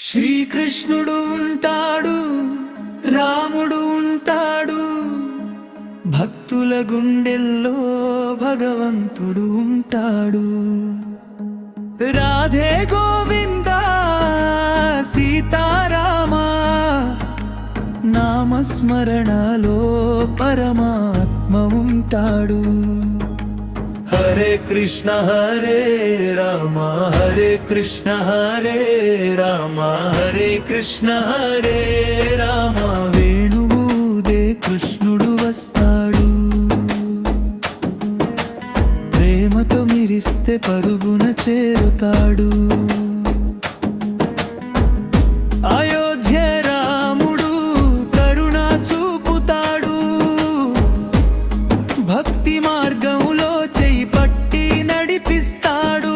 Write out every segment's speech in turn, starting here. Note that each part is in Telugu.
శ్రీకృష్ణుడు ఉంటాడు, రాముడు ఉంటాడు, భక్తుల గుండెల్లో భగవంతుడు ఉంటాడు. రాధే గోవింద సీతారామ, నామస్మరణలో పరమాత్మ ఉంటాడు. హరే కృష్ణ హరే రామ, హరే కృష్ణ హరే రామ, హరే కృష్ణ హరే రామ. వేణువుదే కృష్ణుడు వస్తాడు, ప్రేమతో మిరిస్తే పరుగున చేరుతాడు. అయోధ్య రాముడు కరుణ చూపుతాడు, భక్తి మార్గంలో చేయి పట్టి నడిపిస్తాడు.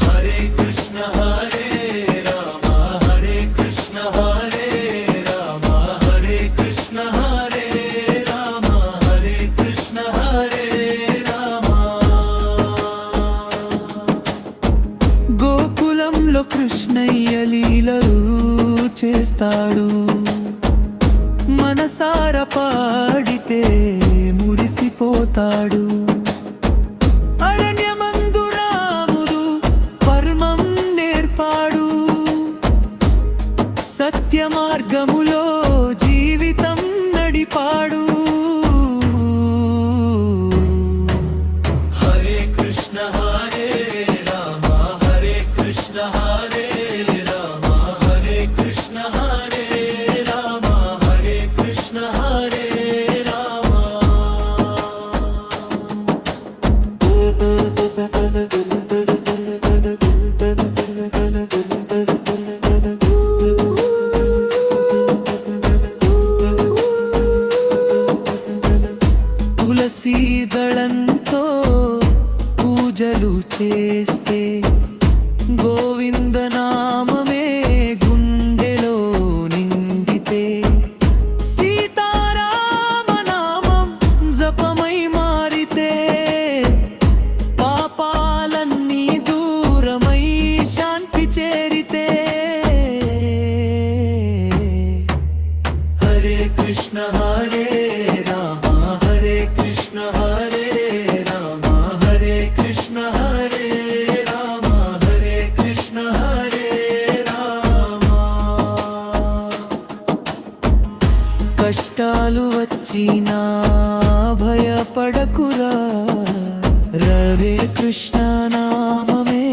హరే కృష్ణ హరే రామ, హరే కృష్ణ హరే రామ, హరే కృష్ణ హరే రామ, హరే కృష్ణ హరే రామ. గోకులంలో కృష్ణయ్య లీలలు చేస్తాడు, మనసార పాడితే మురిసిపోతాడు. అరణ్యమందు రాముడు పరమం నేర్పాడు, సత్య మార్గములో జీవితం నడిపాడు. హరే కృష్ణ హరే రామ, హరే కృష్ణ హరే రామ, హరే కృష్ణ హరే రామ, హరే కృష్ణ హరే రామ. తులసీ దళంతో పూజలు చేస్తే గోవింద నామమే గుండెలో నిండితే, సీతారామ నామం జపమై మారితే, పాపాలన్నీ దూరమై శాంతి చేరితే. హరే కృష్ణ హరే రామ, హరే కృష్ణ హరే రామ, హరే కృష్ణ హరే రామ, హరే కృష్ణ హరే రామ. కష్టాలు వచ్చినా భయపడకురా, హరే కృష్ణ నామమే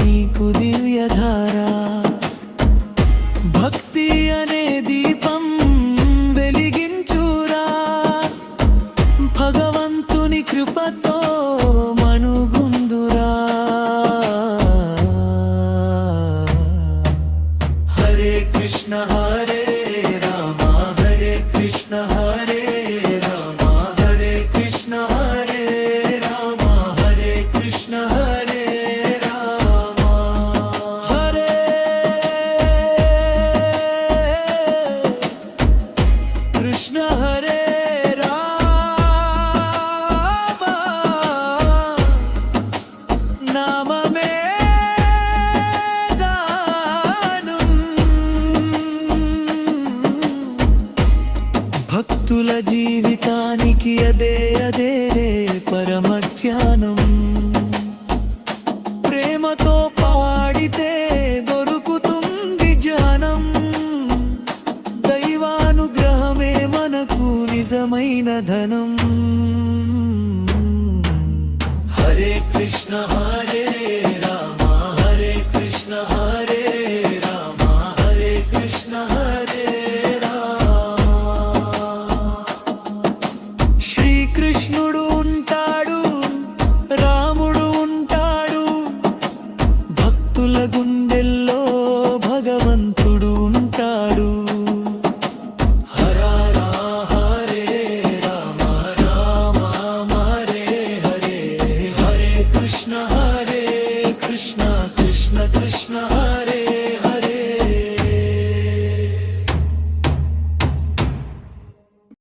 నీకు దివ్యధార. భక్తి అనే దీపం వెలిగించురా, భగవంతుని కృపతో మనుగుందురా. హరే కృష్ణ హరే రామ, హరే కృష్ణ హరే రామ, హరే కృష్ణ హరే రామ, హరే కృష్ణ హరే రామ. హరే కృష్ణ హరే రామ, నామమే గానం. భక్తుల జీవితానికి అదే అదే పరమధ్యానం. ప్రేమతో పాడితే దొరుకుతుంది జ్ఞానం, దైవానుగ్రహమే మనకు నిజమైన ధనం. హరే కృష్ణ హరే